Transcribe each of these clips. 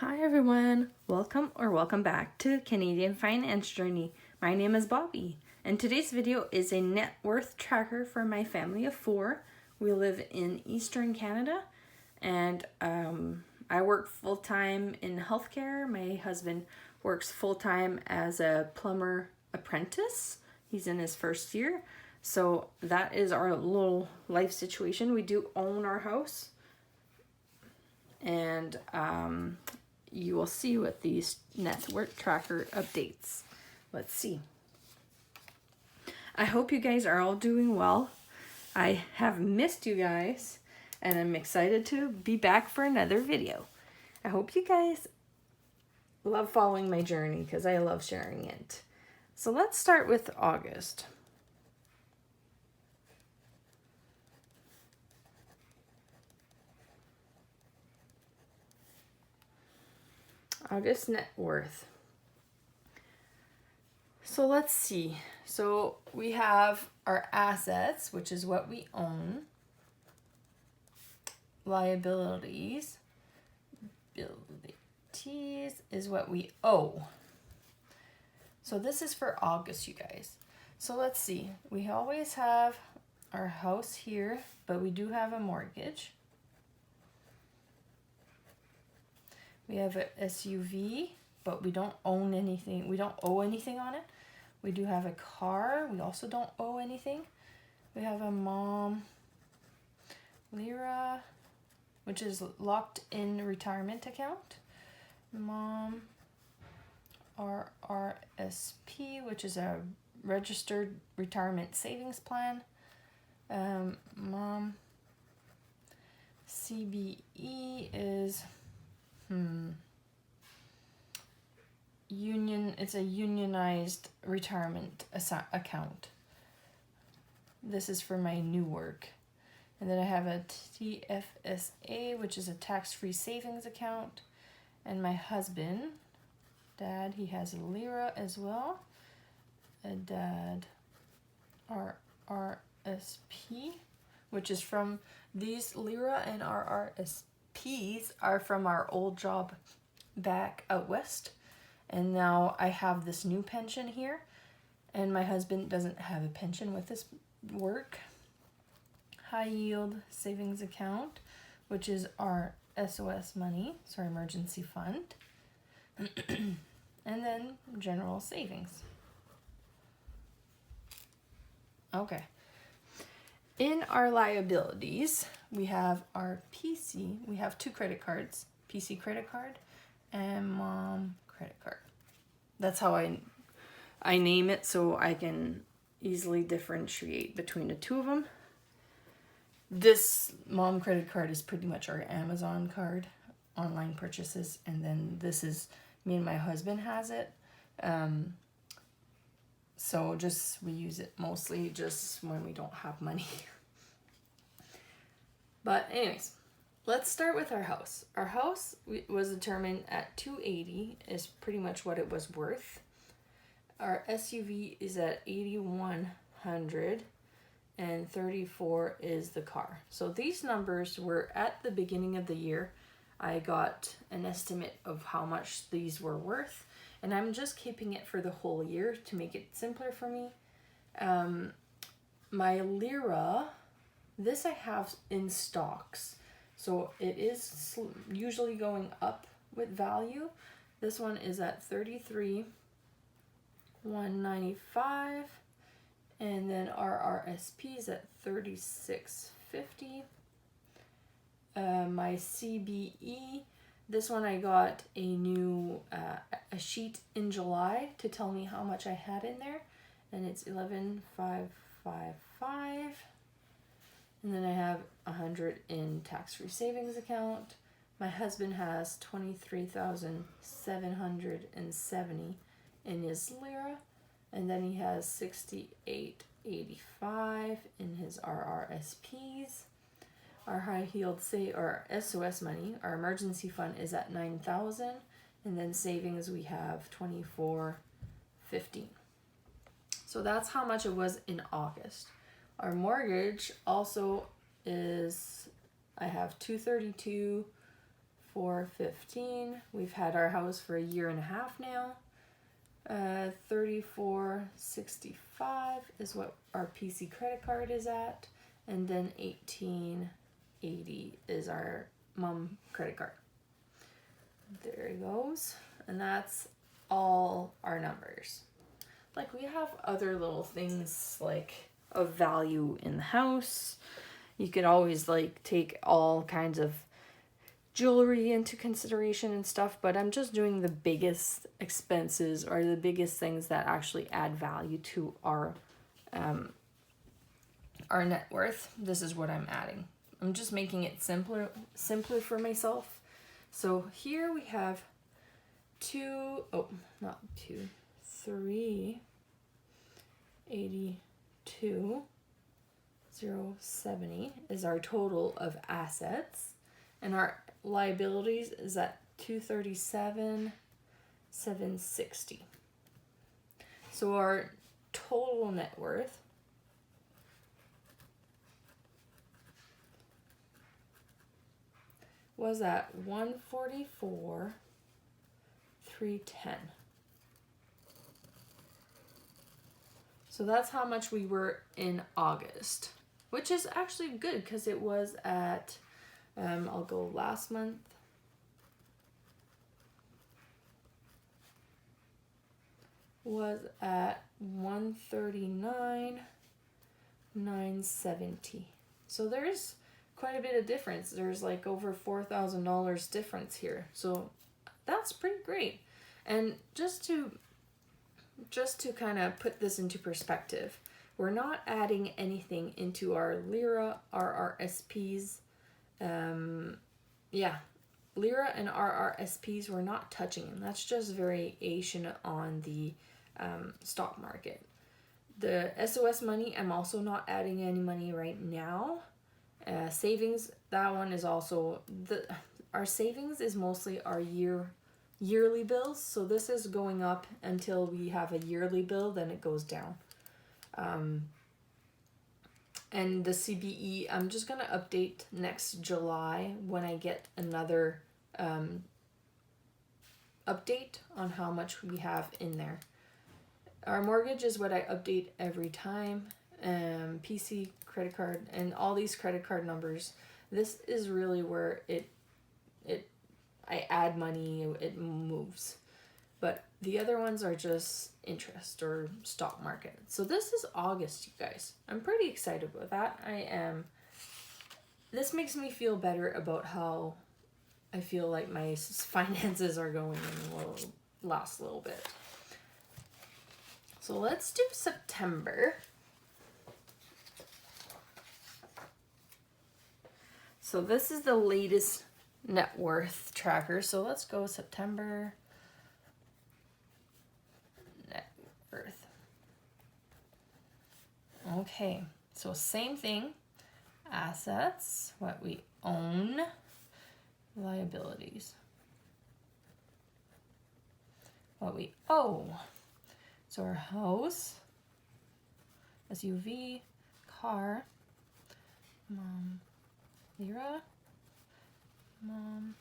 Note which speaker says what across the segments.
Speaker 1: Hi everyone, welcome back to Canadian Finance Journey. My name is Bobby, and today's video is a net worth tracker for my family of 4. We live in Eastern Canada, and I work full-time in healthcare. My husband works full-time as a plumber apprentice. He's in his first year, so that is our little life situation. We do own our house, and you will see with these net worth tracker updates. Let's see. I hope you guys are all doing well. I have missed you guys, and I'm excited to be back for another video. I hope you guys love following my journey because I love sharing it. So let's start with August. August net worth. So let's see. So we have our assets, which is what we own. Liabilities is what we owe. So this is for August, you guys. So let's see. We always have our house here, but we do have a mortgage. We have a SUV, but we don't own anything. We don't owe anything on it. We do have a car. We also don't owe anything. We have a mom Lira, which is locked in retirement account. Mom RRSP, which is a registered retirement savings plan. Mom CBE is it's a unionized retirement account. This is for my new work. And then I have a TFSA, which is a tax-free savings account. And my husband, Dad, he has a Lira as well. A Dad RRSP, which is from these Lira and RRSPs are from our old job back out west. And now I have this new pension here, and my husband doesn't have a pension with his work. High yield savings account, which is our SOS money, so our emergency fund. And then general savings. Okay. In our liabilities, we have our PC. We have 2 credit cards, PC credit card and mom credit card. That's how I name it, so I can easily differentiate between the 2 of them. This mom credit card is pretty much our Amazon card, online purchases, and then this is me and my husband has it. So we use it mostly just when we don't have money. But anyways, let's start with our house. Our house was determined at $280 is pretty much what it was worth. Our SUV is at $8,100 and $34 is the car. So these numbers were at the beginning of the year. I got an estimate of how much these were worth, and I'm just keeping it for the whole year to make it simpler for me. My Lira, this I have in stocks. So it is usually going up with value. This one is at $33,195, and then our RRSP is at $36.50. My CBE, this one I got a new a sheet in July to tell me how much I had in there, and it's $11,555. And then I have $100 in tax-free savings account. My husband has $23,770 in his Lira, and then he has $68.85 in his RRSPs. Our high yield or SOS money, our emergency fund is at $9,000, and then savings we have $24.15. So that's how much it was in August. Our mortgage also is, I have $232 $34.15. We've had our house for a year and a half now. $34.65 is what our PC credit card is at, and then $18.80 is our mom credit card. There it goes, and that's all our numbers. Like, we have other little things like of value in the house. You could always like take all kinds of jewelry into consideration and stuff, but I'm just doing the biggest expenses or the biggest things that actually add value to our net worth. This is what I'm adding. I'm just making it simpler for myself. So here we have 382,070 is our total of assets, and our liabilities is at 237,760. So our total net worth was at 144,310. So that's how much we were in August, which is actually good because it was at I'll go last month. Was at 139,970. So there's quite a bit of difference. There's like over $4,000 difference here. So that's pretty great. And just to kind of put this into perspective, we're not adding anything into our lira, our RRSPs. Lira and RRSPs we're not touching them. That's just variation on the stock market. The SOS money, I'm also not adding any money right now. Savings, that one is also our savings is mostly our yearly bills. So this is going up until we have a yearly bill, then it goes down. And the CBE, I'm just going to update next July when I get another update on how much we have in there. Our mortgage is what I update every time. PC, credit card, and all these credit card numbers. This is really where I add money, it moves. But the other ones are just interest or stock market. So this is August, you guys. I'm pretty excited with that. I am. This makes me feel better about how I feel like my finances are going and will last a little bit. So let's do September. So this is the latest net worth tracker. So let's go September net worth. Okay, so same thing. Assets, what we own, liabilities, what we owe. So our house, SUV, car, mom, lira, mom,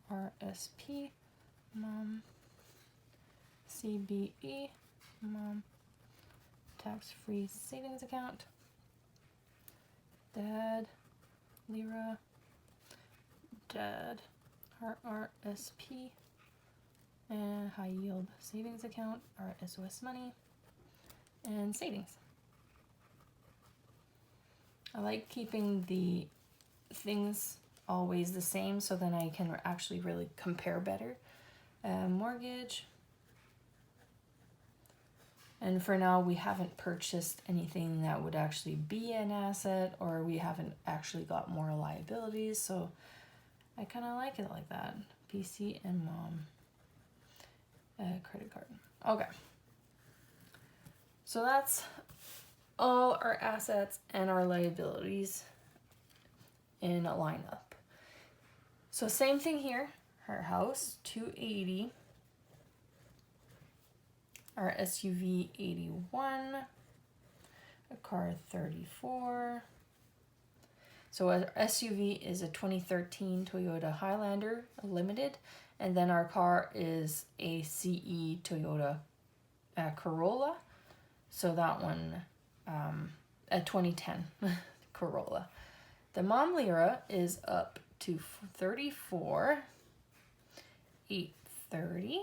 Speaker 1: RRSP, mom, CBE, mom, tax-free savings account, dad, lira, dad, RRSP, and high yield savings account, our SOS money, and savings. I like keeping the things always the same so then I can actually really compare better. Mortgage. And for now, we haven't purchased anything that would actually be an asset, or we haven't actually got more liabilities. So I kind of like it like that. PC and mom. Credit card. Okay. So that's all our assets and our liabilities in a lineup. So same thing here. Our house, 280. Our SUV, 81. A car, 34. So our SUV is a 2013 Toyota Highlander Limited, and then our car is a CE Toyota Corolla. So that one, a 2010 Corolla. The mom lira is up to 34,830.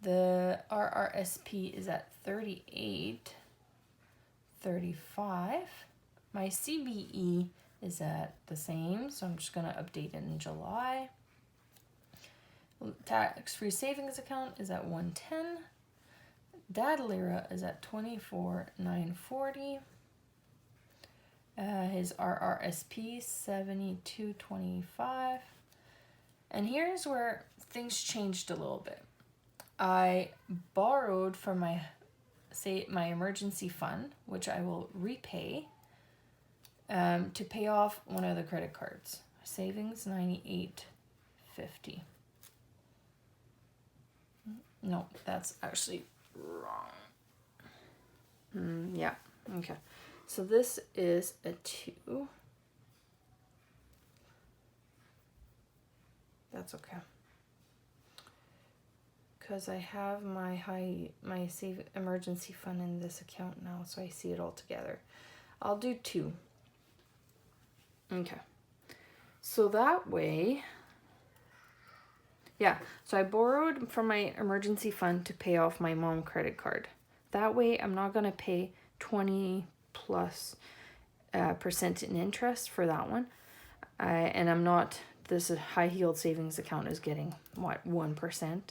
Speaker 1: The RRSP is at 38,35. My CBE is at the same, so I'm just going to update it in July. Tax-free savings account is at 110. Dad lira is at 24,940. His RRSP 7225. And here's where things changed a little bit. I borrowed from my emergency fund, which I will repay, to pay off one of the credit cards. Savings 9850. No, that's actually wrong. Yeah, okay. So this is a 2. That's okay. Because I have my save emergency fund in this account now, so I see it all together. I'll do 2. Okay. So that way, yeah, so I borrowed from my emergency fund to pay off my mom credit card. That way I'm not going to pay 20 plus % in interest for that one. And I'm not, this high yield savings account is getting, what, 1%.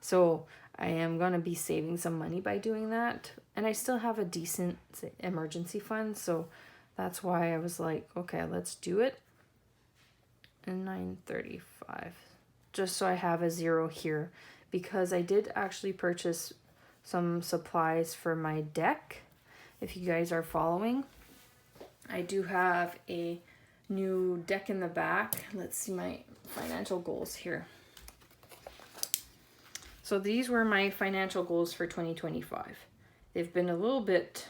Speaker 1: So I am going to be saving some money by doing that. And I still have a decent emergency fund. So that's why I was like, okay, let's do it. And 935. Just so I have a 0 here. Because I did actually purchase some supplies for my deck. If you guys are following. I do have a new deck in the back. Let's see my financial goals here. So these were my financial goals for 2025. They've been a little bit,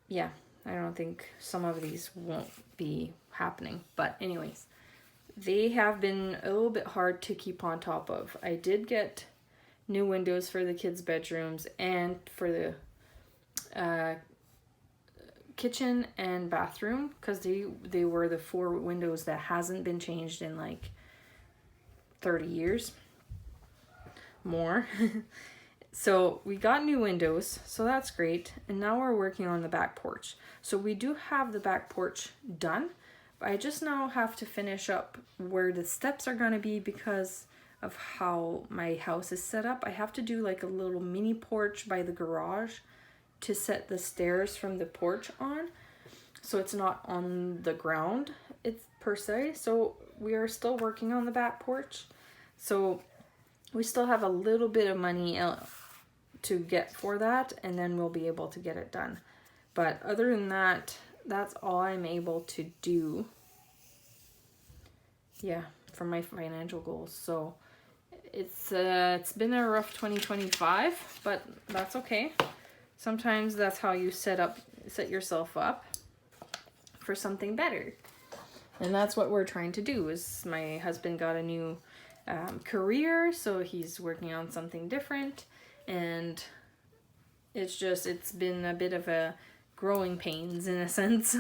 Speaker 1: yeah, I don't think some of these won't be happening. But anyways, they have been a little bit hard to keep on top of. I did get new windows for the kids' bedrooms and for the kitchen and bathroom, because they were the 4 windows that hasn't been changed in like 30 years more. So we got new windows, so that's great. And now we're working on the back porch. So we do have the back porch done, but I just now have to finish up where the steps are going to be because of how my house is set up. I have to do like a little mini porch by the garage to set the stairs from the porch on, so it's not on the ground, it's per se. So we are still working on the back porch. So we still have a little bit of money to get for that, and then we'll be able to get it done. But other than that, that's all I'm able to do. Yeah, for my financial goals. So it's been a rough 2025, but that's okay. Sometimes that's how you set yourself up for something better. And that's what we're trying to do. Is my husband got a new career, so he's working on something different, and it's been a bit of a growing pains in a sense.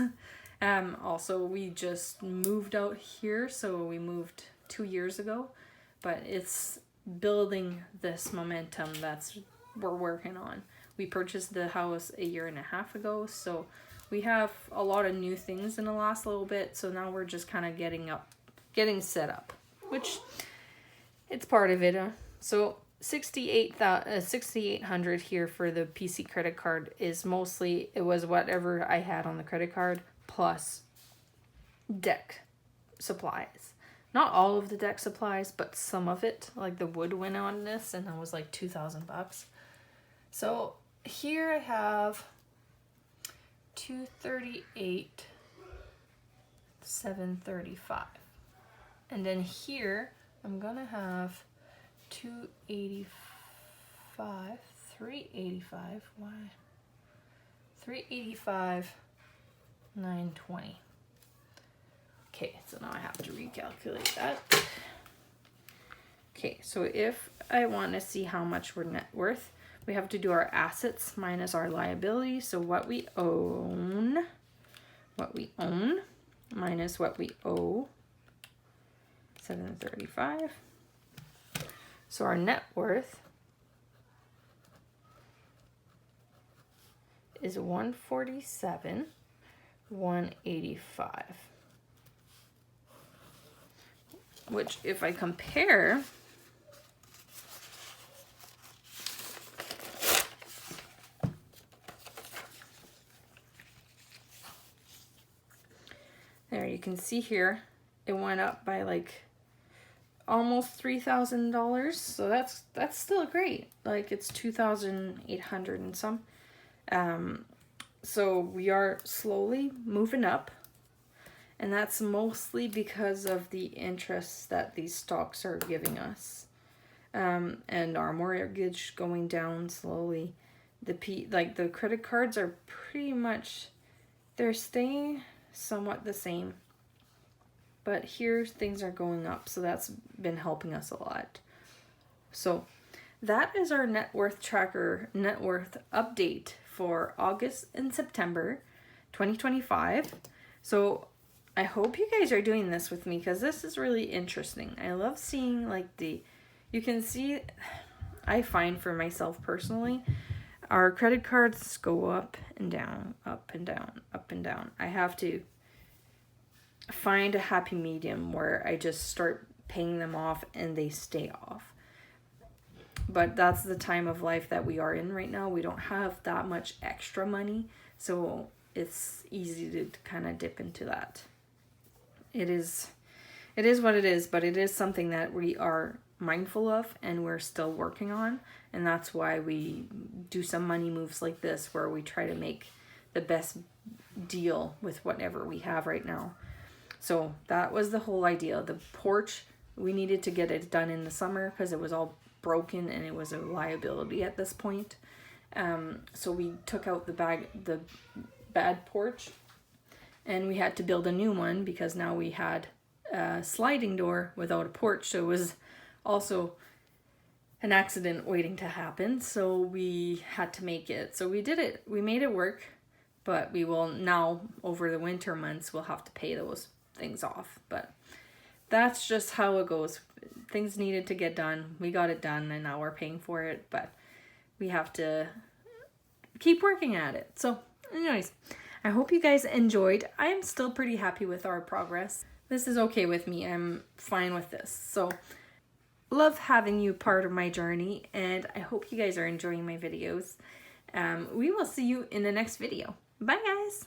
Speaker 1: Also, we just moved out here, so we moved 2 years ago, but it's building this momentum that's we're working on. We purchased the house a year and a half ago, so we have a lot of new things in the last little bit. So now we're just kind of getting set up, which it's part of it. So 6,800 here for the PC credit card is mostly, it was whatever I had on the credit card plus deck supplies. Not all of the deck supplies, but some of it, like the wood went on this, and that was like $2,000. So here I have 238, 735. And then here I'm gonna have 285, 385, why? 385 920. Okay, so now I have to recalculate that. Okay, so if I want to see how much we're net worth, we have to do our assets minus our liabilities. So what we own minus what we owe, 735. So our net worth is 147, 185. Which if I compare there, you can see here it went up by like almost $3,000, so that's still great. Like it's 2,800 and some. So we are slowly moving up, and that's mostly because of the interest that these stocks are giving us, and our mortgage going down slowly. The credit cards are pretty much, they're staying somewhat the same, but here things are going up, so that's been helping us a lot. So that is our net worth tracker, net worth update for August and September 2025. So I hope you guys are doing this with me, because this is really interesting. I love seeing like you can see, I find for myself personally, our credit cards go up and down, up and down, up and down. I have to find a happy medium where I just start paying them off and they stay off. But that's the time of life that we are in right now. We don't have that much extra money, so it's easy to kind of dip into that. It is what it is, but it is something that we are mindful of and we're still working on, and that's why we do some money moves like this, where we try to make the best deal with whatever we have right now. So that was the whole idea. The porch, we needed to get it done in the summer because it was all broken and it was a liability at this point. So we took out the bad porch, and we had to build a new one because now we had a sliding door without a porch. So it was also an accident waiting to happen. So we had to make it. So we did it. We made it work, but we will now, over the winter months, we'll have to pay those things off. But that's just how it goes. Things needed to get done. We got it done, and now we're paying for it, but we have to keep working at it. So anyways, I hope you guys enjoyed. I'm still pretty happy with our progress. This is okay with me. I'm fine with this. So love having you part of my journey, and I hope you guys are enjoying my videos. We will see you in the next video. Bye guys.